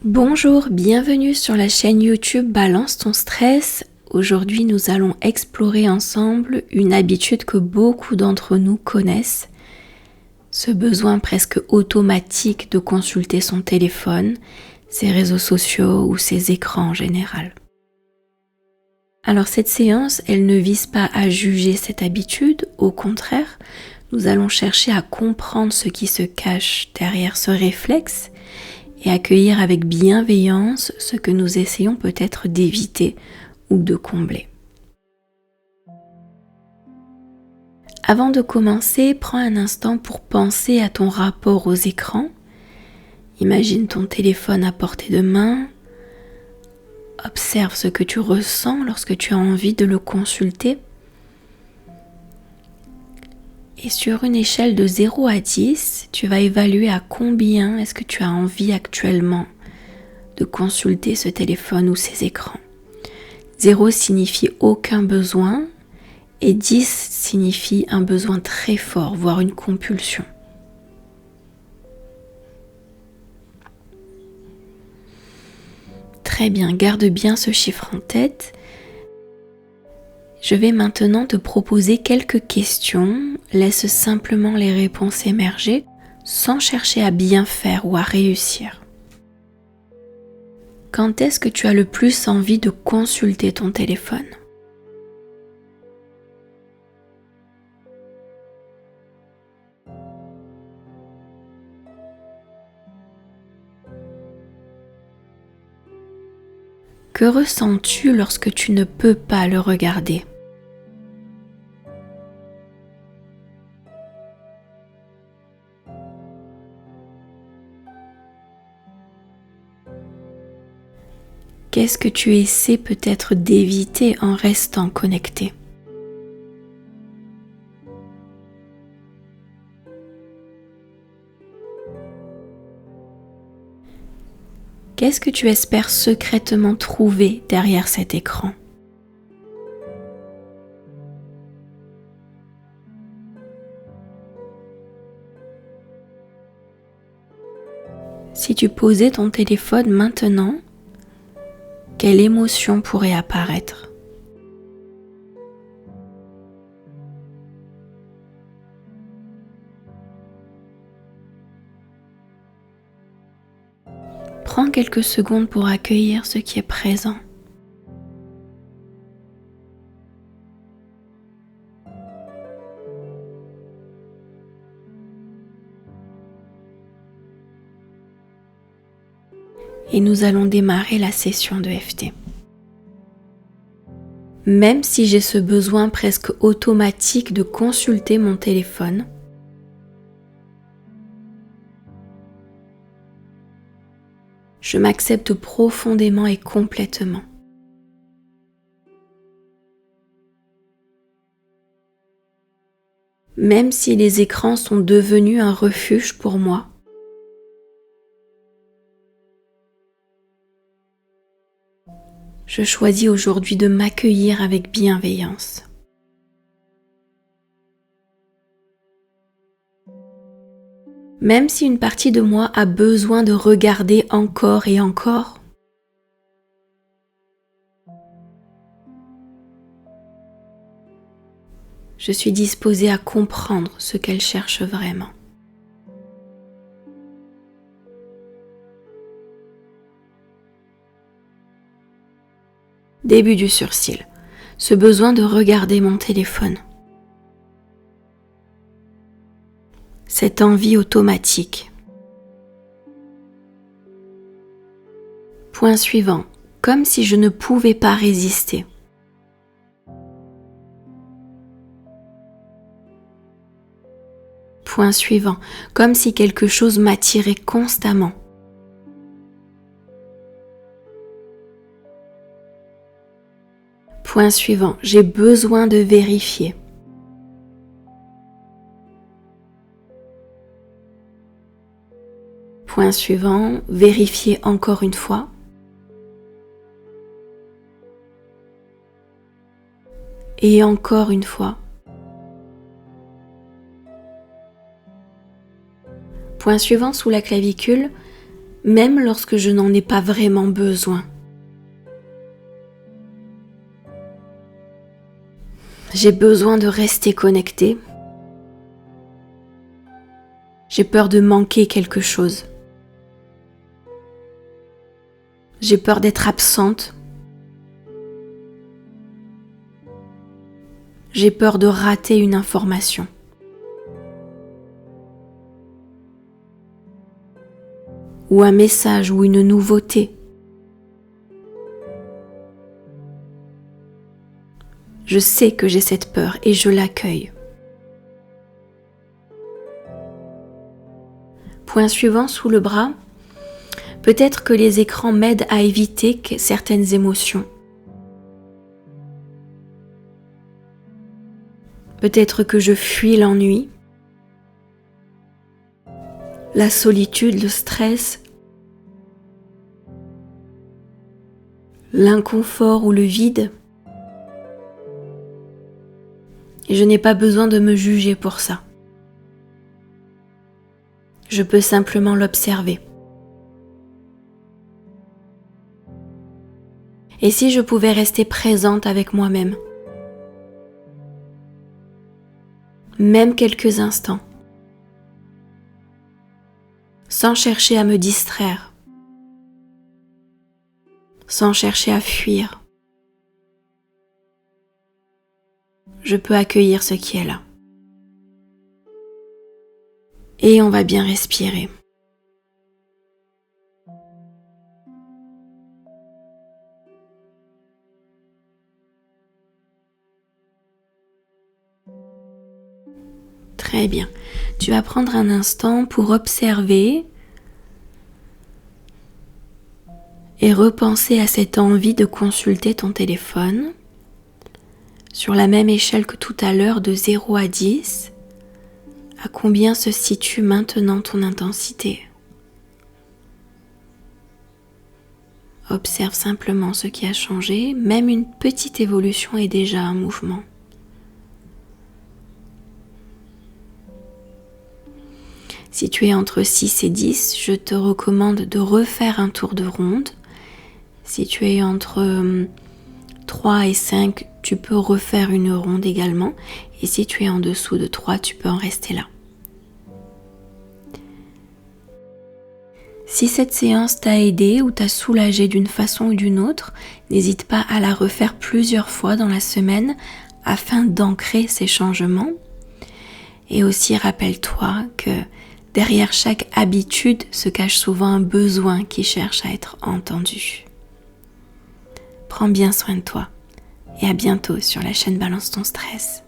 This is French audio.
Bonjour, bienvenue sur la chaîne YouTube Balance ton stress. Aujourd'hui, nous allons explorer ensemble une habitude que beaucoup d'entre nous connaissent. Ce besoin presque automatique de consulter son téléphone, ses réseaux sociaux ou ses écrans en général. Alors cette séance, elle ne vise pas à juger cette habitude, au contraire, nous allons chercher à comprendre ce qui se cache derrière ce réflexe et accueillir avec bienveillance ce que nous essayons peut-être d'éviter ou de combler. Avant de commencer, prends un instant pour penser à ton rapport aux écrans. Imagine ton téléphone à portée de main. Observe ce que tu ressens lorsque tu as envie de le consulter. Et sur une échelle de 0 à 10, tu vas évaluer à combien est-ce que tu as envie actuellement de consulter ce téléphone ou ces écrans. 0 signifie aucun besoin et 10 signifie un besoin très fort, voire une compulsion. Très bien, garde bien ce chiffre en tête. Je vais maintenant te proposer quelques questions. Laisse simplement les réponses émerger sans chercher à bien faire ou à réussir. Quand est-ce que tu as le plus envie de consulter ton téléphone ? Que ressens-tu lorsque tu ne peux pas le regarder ? Qu'est-ce que tu essaies peut-être d'éviter en restant connecté ? Qu'est-ce que tu espères secrètement trouver derrière cet écran ? Si tu posais ton téléphone maintenant, quelle émotion pourrait apparaître ? Prends quelques secondes pour accueillir ce qui est présent. Et nous allons démarrer la session de FT. Même si j'ai ce besoin presque automatique de consulter mon téléphone, je m'accepte profondément et complètement. Même si les écrans sont devenus un refuge pour moi, je choisis aujourd'hui de m'accueillir avec bienveillance. Même si une partie de moi a besoin de regarder encore et encore, je suis disposée à comprendre ce qu'elle cherche vraiment. Début du sursis, ce besoin de regarder mon téléphone. Cette envie automatique. Point suivant, comme si je ne pouvais pas résister. Point suivant, comme si quelque chose m'attirait constamment. Point suivant, j'ai besoin de vérifier. Point suivant, vérifier encore une fois. Et encore une fois. Point suivant sous la clavicule, même lorsque je n'en ai pas vraiment besoin. J'ai besoin de rester connectée. J'ai peur de manquer quelque chose. J'ai peur d'être absente. J'ai peur de rater une information. Ou un message ou une nouveauté. Je sais que j'ai cette peur et je l'accueille. Point suivant sous le bras, peut-être que les écrans m'aident à éviter certaines émotions. Peut-être que je fuis l'ennui, la solitude, le stress, l'inconfort ou le vide. Et je n'ai pas besoin de me juger pour ça. Je peux simplement l'observer. Et si je pouvais rester présente avec moi-même, même quelques instants, sans chercher à me distraire, sans chercher à fuir, je peux accueillir ce qui est là. Et on va bien respirer. Très bien. Tu vas prendre un instant pour observer et repenser à cette envie de consulter ton téléphone sur la même échelle que tout à l'heure de 0 à 10. À combien se situe maintenant ton intensité ? Observe simplement ce qui a changé, même une petite évolution est déjà un mouvement. Si tu es entre 6 et 10, je te recommande de refaire un tour de ronde. Si tu es entre 3 et 5, tu peux refaire une ronde également. Et si tu es en dessous de 3, tu peux en rester là. Si cette séance t'a aidé ou t'a soulagé d'une façon ou d'une autre, n'hésite pas à la refaire plusieurs fois dans la semaine afin d'ancrer ces changements. Et aussi rappelle-toi que derrière chaque habitude se cache souvent un besoin qui cherche à être entendu. Prends bien soin de toi et à bientôt sur la chaîne Balance ton stress.